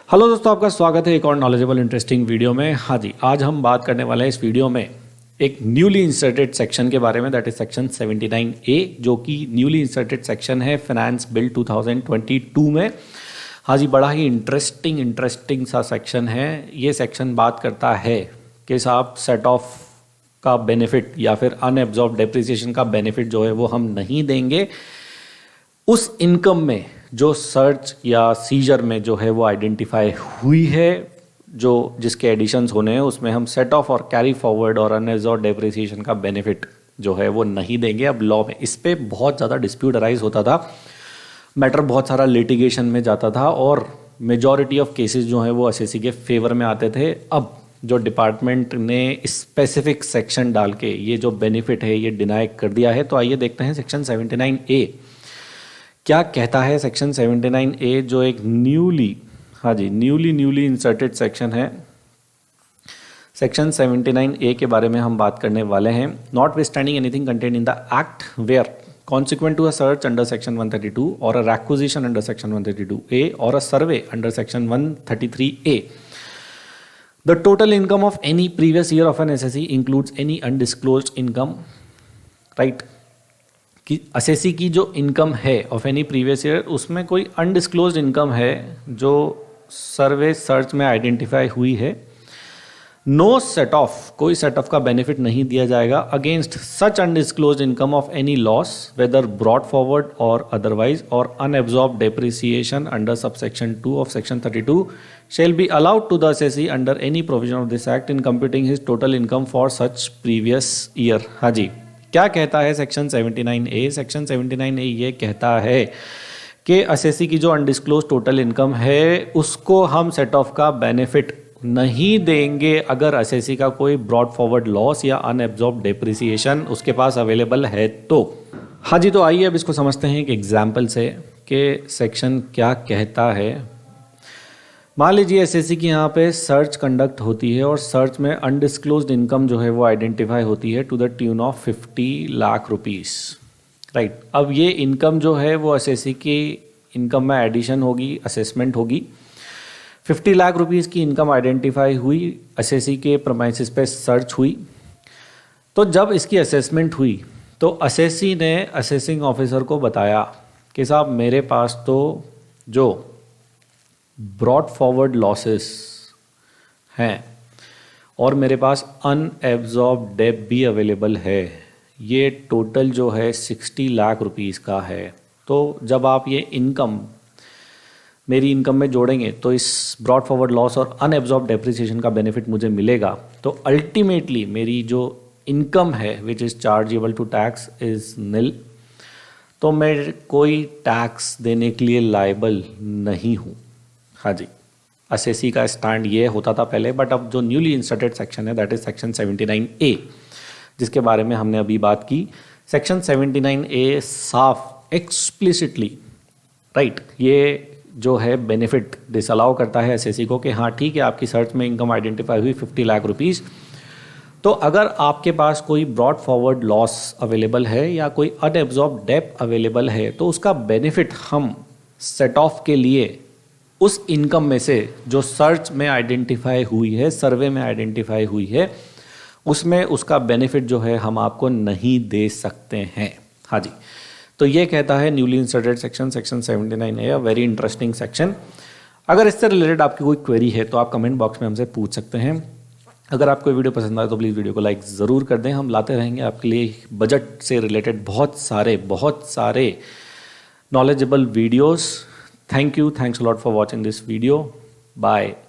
Hello दोस्तों, आपका स्वागत है एक और नॉलेजेबल इंटरेस्टिंग वीडियो में। हाँ जी, आज हम बात करने वाले हैं इस वीडियो में एक न्यूली इंसर्टेड सेक्शन के बारे में, दैट इज सेक्शन 79A, जो कि न्यूली इंसर्टेड सेक्शन है फाइनेंस बिल 2022 में। हाँ जी, बड़ा ही इंटरेस्टिंग सा सेक्शन है। ये सेक्शन बात करता है कि साहब सेट ऑफ का बेनिफिट या फिर अनएब्जॉर्ब डेप्रिसिएशन का बेनिफिट जो है वो हम नहीं देंगे उस इनकम में जो सर्च या सीजर में जो है वो आइडेंटिफाई हुई है, जो जिसके एडिशंस होने हैं उसमें हम सेट ऑफ और कैरी फॉरवर्ड और अनएब्जॉर्ब डेप्रिसिएशन का बेनिफिट जो है वो नहीं देंगे। अब लॉ में इस पे बहुत ज़्यादा डिस्प्यूट अराइज होता था, मैटर बहुत सारा लिटिगेशन में जाता था और मेजॉरिटी ऑफ केसेस जो हैं वो एसएससी के फेवर में आते थे। अब जो डिपार्टमेंट ने स्पेसिफिक सेक्शन डाल के ये जो बेनिफिट है ये डिनाई कर दिया है। तो आइए देखते हैं सेक्शन 79A क्या कहता है। सेक्शन 79A जो एक न्यूली इंसर्टेड सेक्शन है। सेक्शन 79A के बारे में हम बात करने वाले हैं। Notwithstanding anything content in the act where consequent to a search under section 132 or a requisition under section 132A or a survey under section 133A, the total income of any previous year of an SSE includes any undisclosed income, right? कि SSC की जो income है of any previous year उसमें कोई undisclosed income है जो सर्वे search में identify हुई है। नो सेट ऑफ, कोई सेट ऑफ का बेनिफिट नहीं दिया जाएगा against such undisclosed income of any loss whether brought forward और अदरवाइज और unabsorbed depreciation under subsection 2 of section 32 shall be allowed to the assessee under any provision of this act in computing his total income for such previous year. हाँ जी, क्या कहता है section 79A? Section 79A ये कहता है कि SSC की जो अनडिस्क्लोज टोटल इनकम है उसको हम सेट ऑफ का बेनिफिट नहीं देंगे अगर एसएससी का कोई ब्रॉड फॉरवर्ड लॉस या अनएब्जॉर्ब डेप्रिसिएशन उसके पास अवेलेबल है तो। हाँ जी, तो आइए अब इसको समझते हैं एक एग्जाम्पल से कि सेक्शन क्या कहता है। मान लीजिए एसएससी की यहाँ पे सर्च कंडक्ट होती है और सर्च में अनडिस्क्लोज्ड इनकम जो है वो आइडेंटिफाई होती है to the tune of 50 lakh rupees, right. अब ये इनकम जो है वो एसएससी की इनकम में एडिशन होगी, असेसमेंट होगी। 50 लाख रुपीस की इनकम आइडेंटिफाई हुई, एसएससी के प्रमाइसिस पे सर्च हुई। तो जब इसकी असेसमेंट हुई तो एसएससी ने असेसिंग ऑफिसर को बताया कि साहब मेरे पास तो जो ब्रॉड फॉरवर्ड लॉसेस हैं और मेरे पास अनएब्जॉर्ब डेट भी अवेलेबल है, ये टोटल जो है 60 लाख रुपीस का है। तो जब आप ये इनकम मेरी इनकम में जोड़ेंगे तो इस ब्रॉड फॉरवर्ड लॉस और अनएब्जॉर्ब डेप्रिसिएशन का बेनिफिट मुझे मिलेगा। तो अल्टीमेटली मेरी जो इनकम है which is chargeable to tax is nil, तो मैं कोई टैक्स देने के लिए लायबल नहीं हूँ। हाँ जी, एसएससी का स्टैंड ये होता था पहले, बट अब जो न्यूली इंसर्टेड सेक्शन है दैट इज सेक्शन 79A जिसके बारे में हमने अभी बात की। सेक्शन 79A साफ एक्सप्लिसिटली, राइट, ये जो है बेनिफिट डिसअलाउ करता है एसएससी को कि हाँ ठीक है, आपकी सर्च में इनकम आइडेंटिफाई हुई 50 लाख रुपीस, तो अगर आपके पास कोई ब्रॉड फॉरवर्ड लॉस अवेलेबल है या कोई अनएब्जॉर्ब डेट अवेलेबल है तो उसका बेनिफिट हम सेट ऑफ के लिए उस इनकम में से जो सर्च में आइडेंटिफाई हुई है, सर्वे में आइडेंटिफाई हुई है, उसमें उसका बेनिफिट जो है हम आपको नहीं दे सकते हैं। हाँ जी, तो ये कहता है newly inserted section 79A, very interesting section. अगर इससे रिलेटेड आपकी कोई क्वेरी है तो आप कमेंट बॉक्स में हमसे पूछ सकते हैं। अगर आपको वीडियो पसंद आए तो प्लीज़ वीडियो को लाइक ज़रूर कर दें। हम लाते रहेंगे आपके लिए बजट से रिलेटेड बहुत सारे knowledgeable videos. Thank you. Thanks a lot for watching this video. Bye.